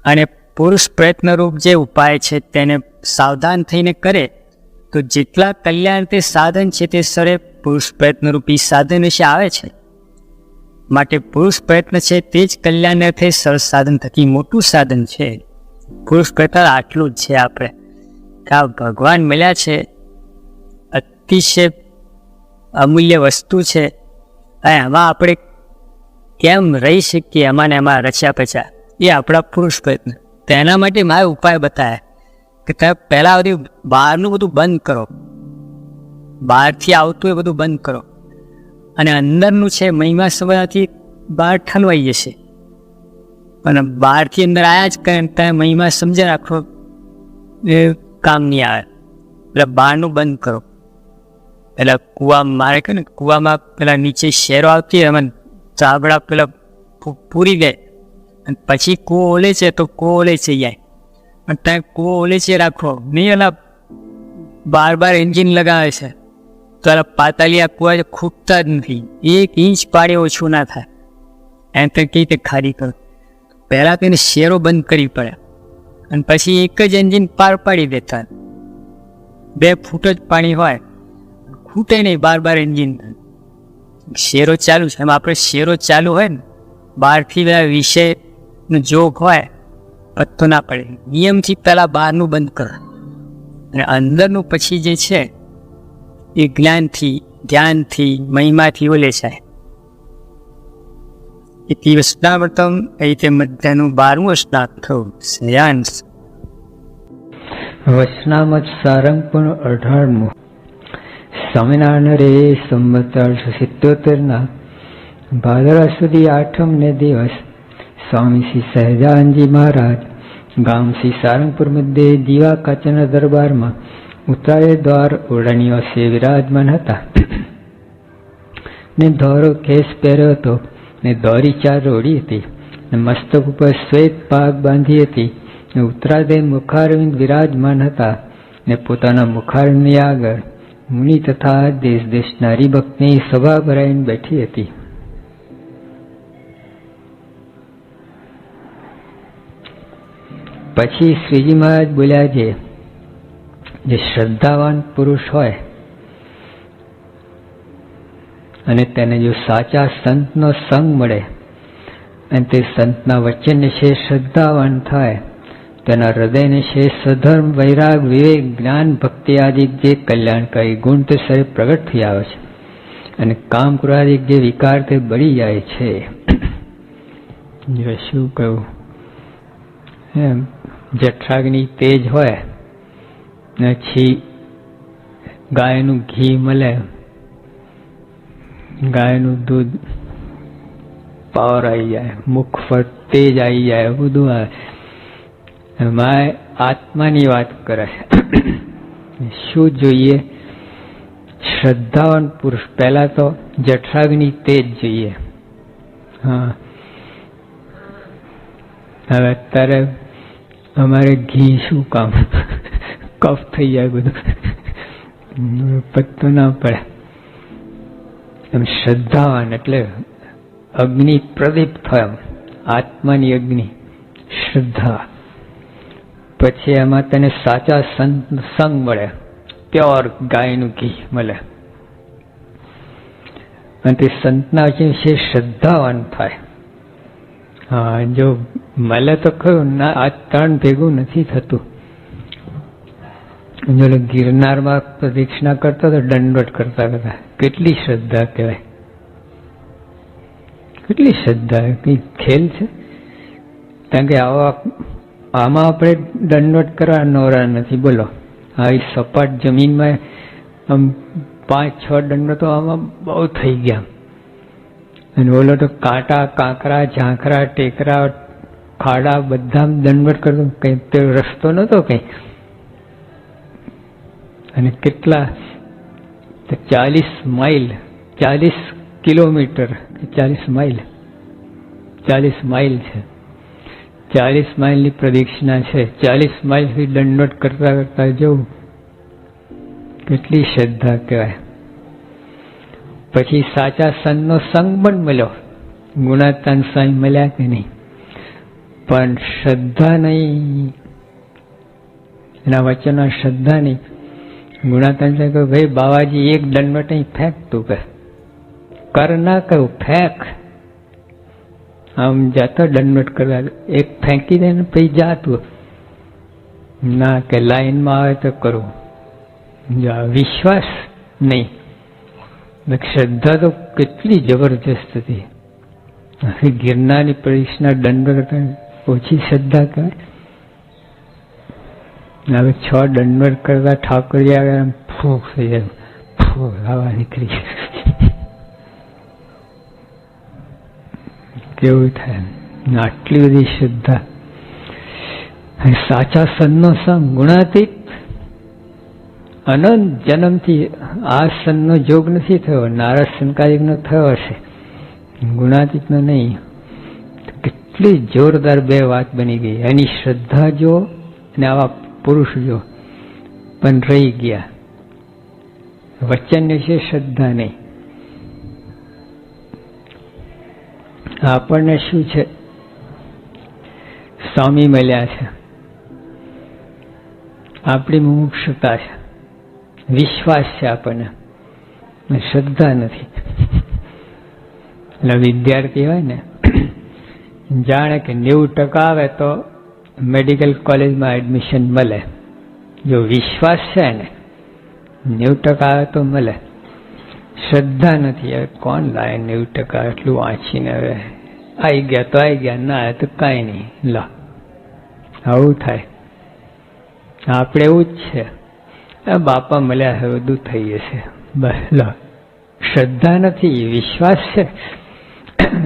અને પુરુષ પ્રયત્નરૂપ જે ઉપાય છે તેને સાવધાન થઈને કરે તો જેટલા કલ્યાણ તે સાધન છે તે સરે પુરુષ પ્રયત્નરૂપી સાધન વિશે આવે છે. માટે પુરુષ પ્રયત્ન છે તે જ કલ્યાણ અર્થે સરળ સાધન થકી મોટું સાધન છે. પુરુષ પ્રયત્ન આટલું જ છે આપણે કે આ ભગવાન મળ્યા છે, અતિશય અમૂલ્ય વસ્તુ છે, અને એમાં આપણે કેમ રહી શકીએ એમાં ને એમાં રચ્યા પચ્યા, એ આપણા પુરુષ પ્રયત્ન. તેના માટે મારે ઉપાય બતાવ્યા કે તમે પહેલાં બધી બહારનું બધું બંધ કરો, બહારથી આવતું એ બધું બંધ કરો, અને અંદરનું છે મહિમા સમયથી બહાર ઠલવાઈ જશે. અને બહારથી અંદર આવ્યા જ કરે તમે મહિમા સમજે રાખો એ કામ નહીં આવે. એટલે બહારનું બંધ કરો. પેલા કૂવામાં મારે કહે ને, કૂવામાં પેલા નીચે શેરો આવતી એમાં ચાબડા પેલા પૂરી દે, અને પછી કૂવો ઓલે છે તો કૂવો ઓલે છે જાય. અને ત્યાં કૂવો ઓલે છે રાખો નહીં, એલા બાર એન્જિન લગાવે છે તો એલા પાતાલિયા કૂવા ખૂટતા જ નથી, 1 ઇંચ પાડે ઓછું ના થાય. એમ તો કઈ રીતે ખારી કરો? પહેલાં તેને શેરો બંધ કરવી પડે, અને પછી એક જ એન્જિન પાર પાડી દેતા. 2 ફૂટ જ પાણી હોય, ખૂટે નહીં, બાર એન્જિન શેરો ચાલુ છે. એમાં આપણે શેરો ચાલુ હોય ને, બહારથી બધા વિષયનો જોગ હોય પત્તો ના પડે. નિયમથી પહેલાં બહારનું બંધ કરો, અને અંદરનું પછી જે છે એ જ્ઞાનથી, ધ્યાનથી, મહિમાથી ઓલે જાય. એ વચનામૃતમ એ રીતે મધ્યનું 12મું સ્નાત થયું. શ્રેયાંશ વચનામત સારંગપુર 18મું. સ્વામિનારાયણ રે સંવત 1877 ભાદરવા સુધી 8મને દિવસ સ્વામી શ્રી સહજાનંદજી મહારાજ ગામ શ્રી સારંગપુર મધ્યે દીવા કાચના દરબારમાં ઉત્તરાય દ્વાર ઓરડાની વાસે વિરાજમાન હતા. ને ધોરો કેસ પહેર્યો હતો, ને દોરી 4 ઓળી હતી, ને મસ્તક ઉપર શ્વેત પાગ બાંધી હતી, ને ઉત્તરાદે મુખારવિંદ વિરાજમાન હતા, ને પોતાના મુખારવિંદની આગળ મુનિ તથા દેશ દેશના હરિભક્તની સભા ભરાઈને બેઠી હતી. પછી શ્રીજી મહારાજ બોલ્યા, જે શ્રદ્ધાવાન પુરુષ હોય અને તેને જો સાચા સંતનો સંગ મળે અને તે સંતના વચનને છે શ્રદ્ધાવાન થાય, તેના હૃદયને છે સધર્મ, વૈરાગ, વિવેક, જ્ઞાન, ભક્તિ આદિ જે કલ્યાણકારી ગુણ તે સરે પ્રગટ થઈ આવે છે, અને કામ ક્રોધાદિક જે વિકાર તે બળી જાય છે. શું કહ્યું? એમ જઠરાગ્નિ તેજ હોય, પછી ગાયનું ઘી મળે, ગાયનું દૂધ, પાવર આવી જાય, મુખ પર તેજ આવી જાય, બધું આવે. એમાં આત્માની વાત કરે છે. શું જોઈએ? શ્રદ્ધાવાન પુરુષ પહેલા તો જઠરાગ્નિ તેજ જોઈએ. હા, હવે અત્યારે અમારે ઘી શું કામ? કફ થઈ જાય બધું, પત્તો ના પડે. એમ શ્રદ્ધાવાન એટલે અગ્નિ પ્રદીપ્ત થાય, આત્માની અગ્નિ શ્રદ્ધા. પછી એમાં તેને સાચા સંત સંગ મળે, પ્યોર ગાયનું ઘી મળે, અને તે સંતના વિશે શ્રદ્ધાવાન થાય. હા, જો મળે તો ખરું, ના આ 3 ભેગું નથી થતું. જો ગિરનારમાં પ્રદક્ષિણા કરતા તો દંડવત કરતા કેટલી શ્રદ્ધા કહેવાય, કેટલી શ્રદ્ધા! કઈ ખેલ છે? કારણ કે આમાં આપણે દંડવત કરવા નવરા નથી. બોલો, આવી સપાટ જમીનમાં આમ 5-6 દંડો તો આમાં બહુ થઈ ગયા. અને બોલો તો કાંટા, કાંકરા, ઝાંખરા, ટેકરા, ખાડા બધા દંડવત કરતો, કઈ તે રસ્તો નતો કઈ. અને કેટલા 40 માઇલ, 40 કિલોમીટર, 40 માઇલ, 40 માઇલ છે. 40 માઇલની પ્રદક્ષિણા છે. 40 માઇલ સુધી દંડવત કરતા કરતા જવું, કેટલી શ્રદ્ધા કહેવાય. પછી સાચા સંતનો સંગ પણ મળ્યો, ગુણાતાન સ્વામી મળ્યા કે નહીં, પણ શ્રદ્ધા નહીં, એના વચનો શ્રદ્ધા નહીં. ગુણાતાન સાહેબ કહ્યું, ભાઈ બાવાજી એક દંડવટ અહીં ફેંક તું કે કર ના કહ્યું ફેંક. આમ જાતો દંડવટ કરવા એક ફેંકી દે ને પછી જાતું ના કે લાઈનમાં આવે તો કરું. વિશ્વાસ નહીં. શ્રદ્ધા તો કેટલી જબરજસ્ત હતી. ગિરનારની પરિક્ષના દંડવટ ઓછી શ્રદ્ધા કહેવાય. હવે 6 દંડવટ કરતા ઠાકોરજી આગળ ફૂક થઈ જાય, ફૂક હવા નીકળી. કેવું થાય આટલી બધી શ્રદ્ધા. સાચા સન્નો સંગ ગુણાતીત અનંત જન્મથી આ સનનો જોગ નથી થયો. નારદ સંકાલિકનો થયો હશે, ગુણાતીતનો નહીં. કેટલી જોરદાર બે વાત બની ગઈ. એની શ્રદ્ધા જો અને આવા પુરુષ જો પણ રહી ગયા. વચન વિશે શ્રદ્ધા નહીં. આપણને શું છે, સ્વામી મળ્યા છે, આપણી મુમુક્ષુતા છે, વિશ્વાસ છે આપણને, શ્રદ્ધા નથી. એટલે વિદ્યાર્થી હોય ને જાણે કે 90% આવે તો મેડિકલ કોલેજમાં એડમિશન મળે. જો વિશ્વાસ છે ને 90% આવે તો મળે. શ્રદ્ધા નથી. હવે કોણ લાવે 90%? એટલું વાંચીને હવે આવી ગયા તો આવી ગયા, ના આવે તો કાંઈ નહીં. લો આવું થાય. આપણે એવું જ છે. બાપા મળ્યા છે બધું થઈ જશે બસ. લો શ્રદ્ધા નથી, વિશ્વાસ છે.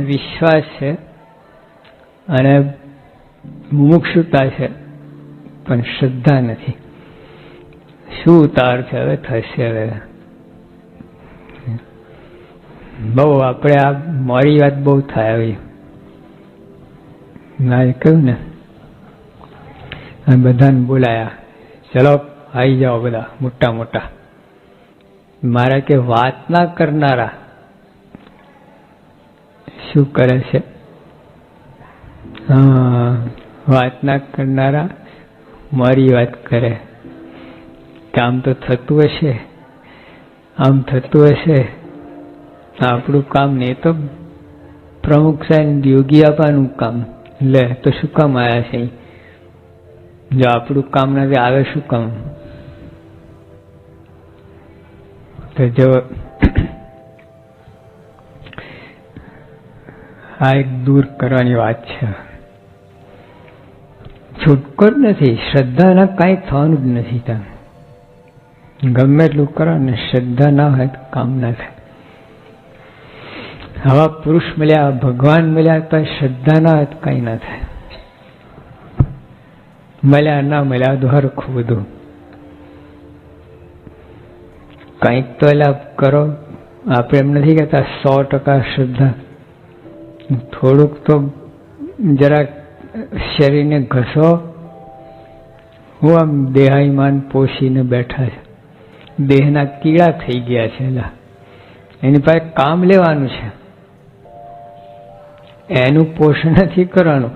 વિશ્વાસ છે અને મુમુક્ષુતા છે પણ શ્રદ્ધા નથી. શું ઉતાર છે હવે થશે. હવે બહુ આપણે આ મારી વાત બહુ થાય. આવી મારે કહ્યું ને બધાને બોલાયા, ચલો આવી જાઓ બધા મોટા મોટા. મારા કે વાત ના કરનારા શું કરે છે? હા, વાત ના કરનારા મારી વાત કરે. કામ તો થતું હશે, આમ થતું હશે. આપણું કામ ને તો પ્રમુખ સાહેબ યોગી આપવાનું કામ. લે તો શું કામ આવ્યા છે? જો આપણું કામ નથી આવે શું કામ? તો જો આ એક દૂર કરવાની વાત છે. છૂટકો જ નથી. શ્રદ્ધાના કાંઈ થવાનું જ નથી. તમે ગમે એટલું કરો ને શ્રદ્ધા ના હોય તો કામ ના થાય. આવા પુરુષ મળ્યા, ભગવાન મળ્યા તો શ્રદ્ધા ના હોય તો કંઈ ના થાય. મળ્યા ના મળ્યા તો હરખું બધું. કંઈક તો એટલે કરો. આપણે એમ નથી કહેતા 100% શ્રદ્ધા. થોડુંક તો જરાક શરીરને ઘસો. હું આમ દેહાયમાન પોષીને બેઠા છે. દેહના કીડા થઈ ગયા છે. એની પાસે કામ લેવાનું છે, એનું પોષણ નથી કરવાનું.